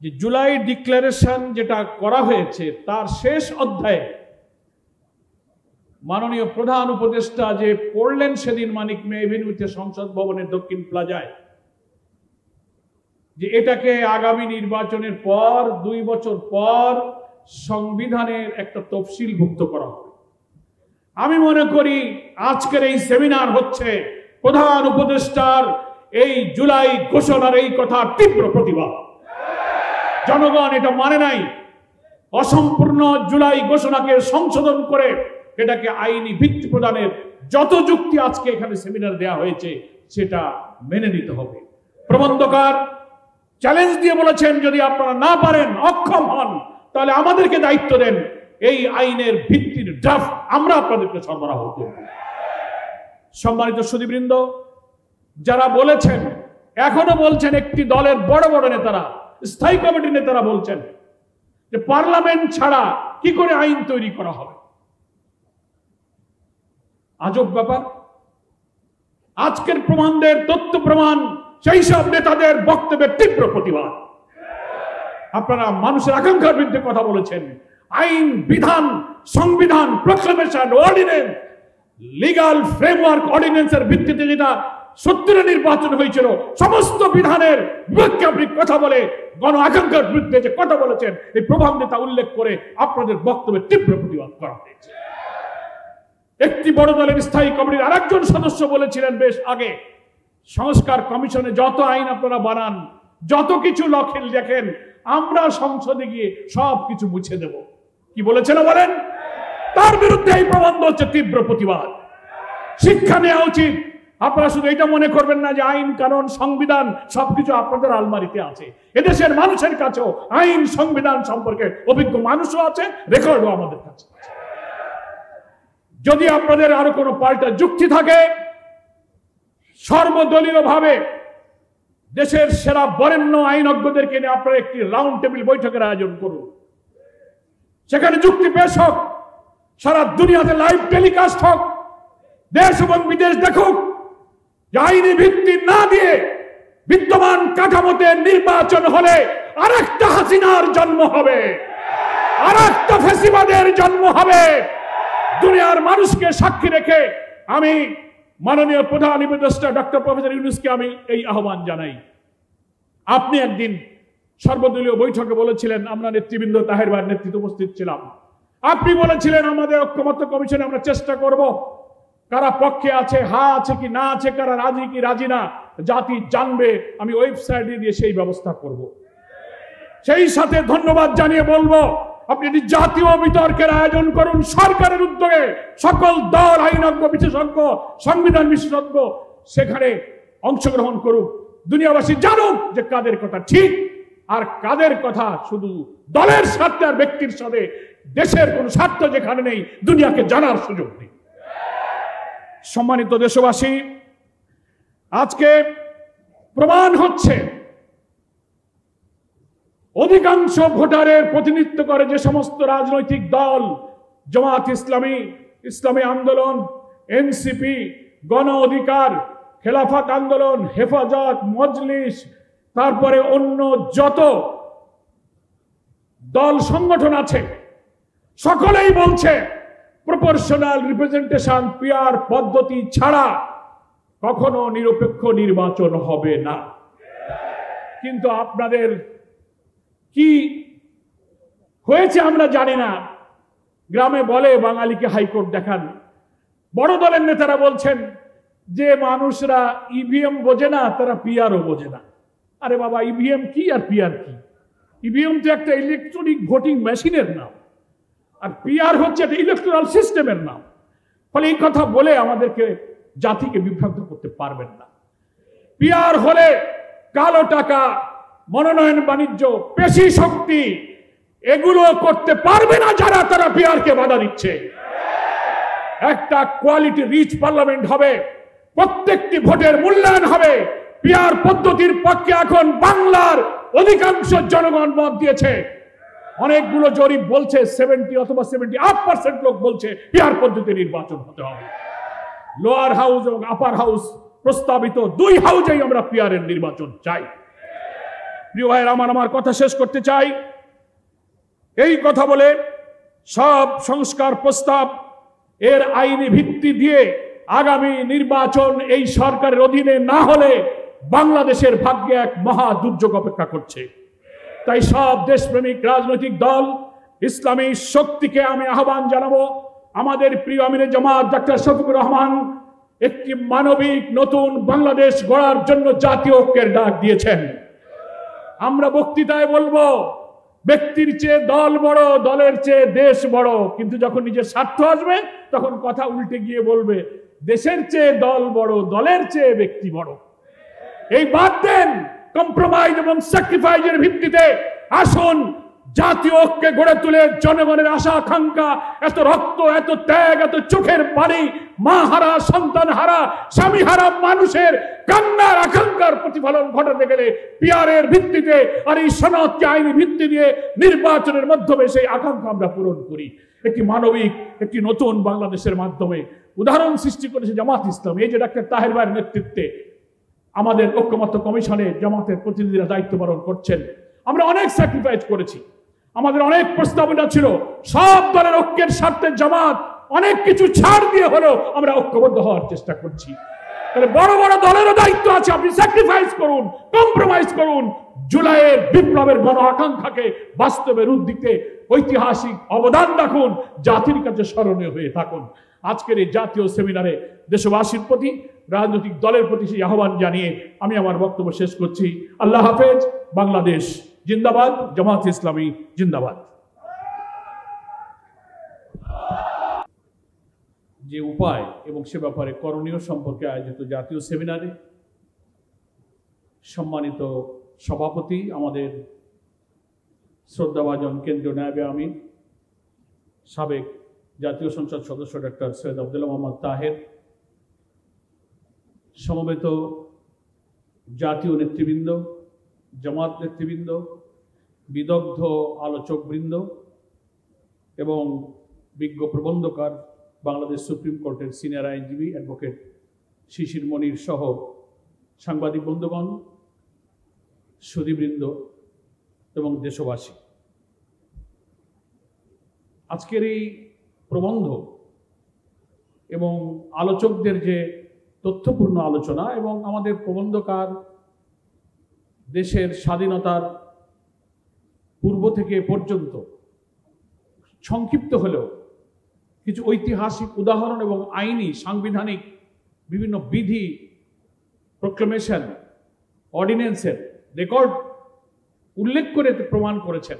যে জুলাই ডিক্লারেশন যেটা করা হয়েছে তার শেষ অধ্যায়ে মাননীয় প্রধান উপদেষ্টা যে পড়লেন সেদিন মানিক মে এভিনিউতে সংসদ ভবনের দক্ষিণ প্লাজায়, যে এটাকে আগামী নির্বাচনের পর 2 বছর পর সংবিধানের একটা তফসিলভুক্ত করা হবে। আমি মনে করি আজকের এই সেমিনার হচ্ছে প্রধান উপদেষ্টার এই জুলাই ঘোষণার এই কথা তীব্র প্রতিবাদ। জনগণ এটা মানে নাই। অসম্পূর্ণ জুলাই ঘোষণাকে সংশোধন করে এটাকে আইনি ভিত্তি প্রদানের যত যুক্তি আজকে এখানে সেমিনার দেওয়া হয়েছে সেটা মেনে নিতে হবে। প্রবন্ধকার চ্যালেঞ্জ দিয়ে বলেছেন, যদি আপনারা না পারেন, অক্ষম হন, তাহলে আমাদেরকে দায়িত্ব দেন, এই আইনের ভিত্তির ড্রাফট আমরা আপনাদেরকে সরবরাহ করব। সম্মানিত সুধীবৃন্দ, যারা বলেছেন, এখনো বলছেন, একটি দলের বড় বড় নেতারা, স্থায়ী কমিটির নেতারা বলছেন যে পার্লামেন্ট ছাড়া কি করে আইন তৈরি করা হবে। আজব ব্যাপার। আজকের প্রমাণদের তথ্য প্রমাণ সেই সব নেতাদের বক্তব্যের তীব্র প্রতিবাদ। আপনারা মানুষের আকাঙ্ক্ষার বিরুদ্ধে কথা বলেছেন। আইন, বিধান, সংবিধান, প্রক্লেমেশন, অর্ডিন্যান্স, লিগাল ফ্রেমওয়ার্ক অর্ডিন্যান্সের ভিত্তিতে যেটা 70 নির্বাচন হয়েছিল, সমস্ত বিধানের বিপক্ষে আপনি কথা বলে গণ আকাঙ্ক্ষার বিরুদ্ধে যে কথা বলেছেন, এই প্রভাব নেতা উল্লেখ করে আপনাদের বক্তব্যের তীব্র প্রতিবাদ করা হয়েছে। একটি বড় দলের স্থায়ী কমিটির আরেকজন সদস্য বলেছিলেন বেশ আগে, সংস্কার কমিশনে যত আইন আপনারা বানান, যত কিছু লেখেন, আমরা সংসদে গিয়ে সব কিছু মুছে দেব। কি বলেছেন বলেন? তার বিরুদ্ধে এই প্রবন্ধ হচ্ছে তীব্র প্রতিবাদ। শিক্ষা নেওয়া উচিত। আপনারা শুধু এটা মনে করবেন না যে আইন, কানুন, সংবিধান সবকিছু আপনাদের আলমারিতে আছে। এদেশের মানুষের কাছেও আইন, সংবিধান সম্পর্কে অভিজ্ঞ মানুষও আছে, রেকর্ডও আমাদের কাছে আছে। যদি আপনাদের আরো কোনো পাল্টা যুক্তি থাকে, সর্বদলীয় ভাবে দেশের সেরা বরেণ্য আইনজ্ঞদেরকে নিয়ে আপনারা একটি রাউন্ড টেবিল বৈঠকের আয়োজন করুন। সেখানে যুক্তি পেশ হোক, সারা দুনিয়াতে লাইভ টেলিকাস্ট হোক, দেশ এবং বিদেশ দেখুক যে আইনি ভিত্তি না দিয়ে বিদ্যমান কাঠামোতে নির্বাচন হলে আরেকটা হাসিনার জন্ম হবে, আরেকটা ফ্যাসিবাদের জন্ম হবে। দুনিয়ার মানুষকে সাক্ষী রেখে আমি মাননীয় প্রধান উপদেষ্টা ডক্টর প্রফেসর ইউনূসকে আমি এই আহ্বান জানাই। আপনি একদিন সর্বদলীয় বৈঠকে বলেছিলেন, আমরা নেতৃবৃন্দ তাহের ভাইয়ের নেতৃত্বে উপস্থিত ছিলাম, আপনি বলেছিলেন আমাদের ঐক্যমত্য কমিশনে আমরা চেষ্টা করব, কারা পক্ষে আছে, হা আছে কি না আছে, কারা রাজি কি রাজি না, জাতি জানবে, আমি ওয়েবসাইটে দিয়ে সেই ব্যবস্থা করব। সেই সাথে ধন্যবাদ জানিয়ে বলবো, আপনি জাতীয় বিতর্কের আয়োজন করুন সরকারের উদ্যোগে, সকল দল, আইনজ্ঞ বিশেষজ্ঞ, সংবিধান বিশেষজ্ঞ সেখানে অংশগ্রহণ করুক। দুনিয়াবাসী জানুক যে কাদের কথা ঠিক আর কাদের কথা শুধু দলের স্বার্থে আর ব্যক্তির সাথে, দেশের কোন স্বার্থ যেখানে নেই, দুনিয়াকে জানার সুযোগ নেই। সম্মানিত দেশবাসী, আজকে প্রমাণ হচ্ছে অধিকাংশ ভোটারের প্রতিনিধিত্ব করে যে সমস্ত রাজনৈতিক দল, জামাত ইসলামী, ইসলামী আন্দোলন, এনসিপি, গণ অধিকার, খেলাফত আন্দোলন, হেফাজত, মজলিস, তারপরে অন্য যত দল সংগঠন আছে, সকলেই বলছে প্রপোর্শনাল রিপ্রেজেন্টেশন, পিআর পদ্ধতি ছাড়া কখনো নিরপেক্ষ নির্বাচন হবে না। কিন্তু আপনাদের কি হয়েছে আমরা জানি না। গ্রামে বলে বাঙালিকে হাইকোর্ট দেখান। বড় দলের নেতারা বলছেন যে মানুষরা ইভিএম বোঝে না, তারা পিআরও বোঝে না। আরে বাবা, ইভিএম কি আর পিআর কি? ইভিএম তো একটা ইলেকট্রনিক ভোটিং মেশিনের নাম, আর পিআর হচ্ছে একটা ইলেকট্রাল সিস্টেমের নাম। ফলে এই কথা বলে আমাদেরকে, জাতিকে বিভ্রান্ত করতে পারবেন না। পিআর হলে কালো টাকা, মনোনয়ন বাণিজ্য, পেশি শক্তি, এগুলো করতে পারবে না যারা, তারা পিআরকে বাধা দিচ্ছে। একটা কোয়ালিটি রিচ পার্লামেন্ট হবে, প্রত্যেকটি ভোটের মূল্যায়ন হবে। পিআর পদ্ধতির পক্ষে এখন বাংলার অধিকাংশ জনগণ মত দিয়েছে। অনেকগুলো জরিপ বলছে 70 অথবা 78% লোক বলছে পিআর পদ্ধতি নির্বাচন হতে হবে। লোয়ার হাউস এবং আপার হাউস প্রস্তাবিত 2 হাউসেই আমরা পিআর এর নির্বাচন চাই। প্রিয় ভাইয়েরা আমার কথা শেষ করতে চাই এই কথা বলে, সব সংস্কার প্রস্তাব এর আইনি ভিত্তি দিয়ে আগামী নির্বাচন এই সরকারের অধীনে না হলে বাংলাদেশের ভাগ্যে এক মহা দুর্যোগ অপেক্ষা করছে। তাই সব দেশপ্রেমিক রাজনৈতিক দল, ইসলামী শক্তিকে আমি আহ্বান জানাবো, আমাদের প্রিয় আমিরে জামাত ডক্টর শফিকুর রহমান একটি মানবিক নতুন বাংলাদেশ গড়ার জন্য জাতীয় ঐক্যের ডাক দিয়েছেন। আমরা বক্তৃতায় বলবো ব্যক্তির চেয়ে দল বড়, দলের চেয়ে দেশ বড়, কিন্তু যখন নিজের স্বার্থ আসবে তখন কথা উল্টে গিয়ে বলবে দেশের চেয়ে দল বড়, দলের চেয়ে ব্যক্তি বড়। এই বাদ দেন, কম্প্রোমাইজ এবং স্যাক্রিফাইসের ভিত্তিতে আসুন জাতীয় ঐক্যে গড়ে তুলে জনগণের আশা আকাঙ্ক্ষা, এত রক্ত, এত ত্যাগ, এত চোখের পানি, মা হারা, সন্তান হারা, স্বামী হারা মানুষের কান্নার আকাঙ্ক্ষার প্রতিফলন ঘটাতে গেলে পিয়ারের ভিত্তিতে আর এই সনদকে আইনি ভিত্তি দিয়ে নির্বাচনের মাধ্যমে সেই আকাঙ্ক্ষা আমরা পূরণ করি। একটি মানবিক, একটি নতুন বাংলাদেশের মাধ্যমে উদাহরণ সৃষ্টি করেছে জামাত ইসলাম। এই যে ডাক্তার তাহের ভাইয়ের নেতৃত্বে আমাদের ঐক্যমত্য কমিশনে জামাতের প্রতিনিধিরা দায়িত্ব পালন করছেন। আমরা অনেক স্যাক্রিফাইস করেছি, আমাদের অনেক প্রস্তাবনা ছিল, সব দলের ঐক্যের স্বার্থে জামাত অনেক কিছু ছাড় দিয়ে হলেও আমরা ঐক্যবদ্ধ হওয়ার চেষ্টা করছি। তাহলে বড় বড় দলেরও দায়িত্ব আছে, আপনি স্যাক্রিফাইস করুন, কম্প্রোমাইজ করুন, জুলাইয়ের বিপ্লবের গণ আকাঙ্ক্ষাকে বাস্তবে রূপ দিতে ঐতিহাসিক অবদান রাখুন, জাতির কাছে স্মরণীয় হয়ে থাকুন। আজকের এই জাতীয় সেমিনারে দেশবাসীর প্রতি, রাজনৈতিক দলের প্রতি সেই আহ্বান জানিয়ে আমি আমার বক্তব্য শেষ করছি। আল্লাহ হাফেজ। বাংলাদেশ জিন্দাবাদ, জামাত ইসলামী জিন্দাবাদ। যে উপায় এবং সে ব্যাপারে করণীয় সম্পর্কে আয়োজিত জাতীয় সেমিনারে সম্মানিত সভাপতি, আমাদের শ্রদ্ধাভাজন কেন্দ্রীয় নায়েবে আমির, সাবেক জাতীয় সংসদ সদস্য ডক্টর সৈয়দ আব্দুল্লাহ মোহাম্মদ তাহের, সমবেত জাতীয় নেতৃবৃন্দ, জামাত নেতৃবৃন্দ, বিদগ্ধ আলোচকবৃন্দ এবং বিজ্ঞ প্রবন্ধকার, বাংলাদেশ সুপ্রিম কোর্টের সিনিয়র আইনজীবী অ্যাডভোকেট শিশির মনির সহ সাংবাদিক বন্ধুগণ, সুধীবৃন্দ এবং দেশবাসী, আজকের এই প্রবন্ধ এবং আলোচকদের যে তথ্যপূর্ণ আলোচনা এবং আমাদের প্রবন্ধকার দেশের স্বাধীনতার পূর্ব থেকে পর্যন্ত সংক্ষিপ্ত হলেও কিছু ঐতিহাসিক উদাহরণ এবং আইনি সাংবিধানিক বিভিন্ন বিধি, প্রোক্লেমেশন, অর্ডিন্যান্সের রেকর্ড উল্লেখ করে প্রমাণ করেছেন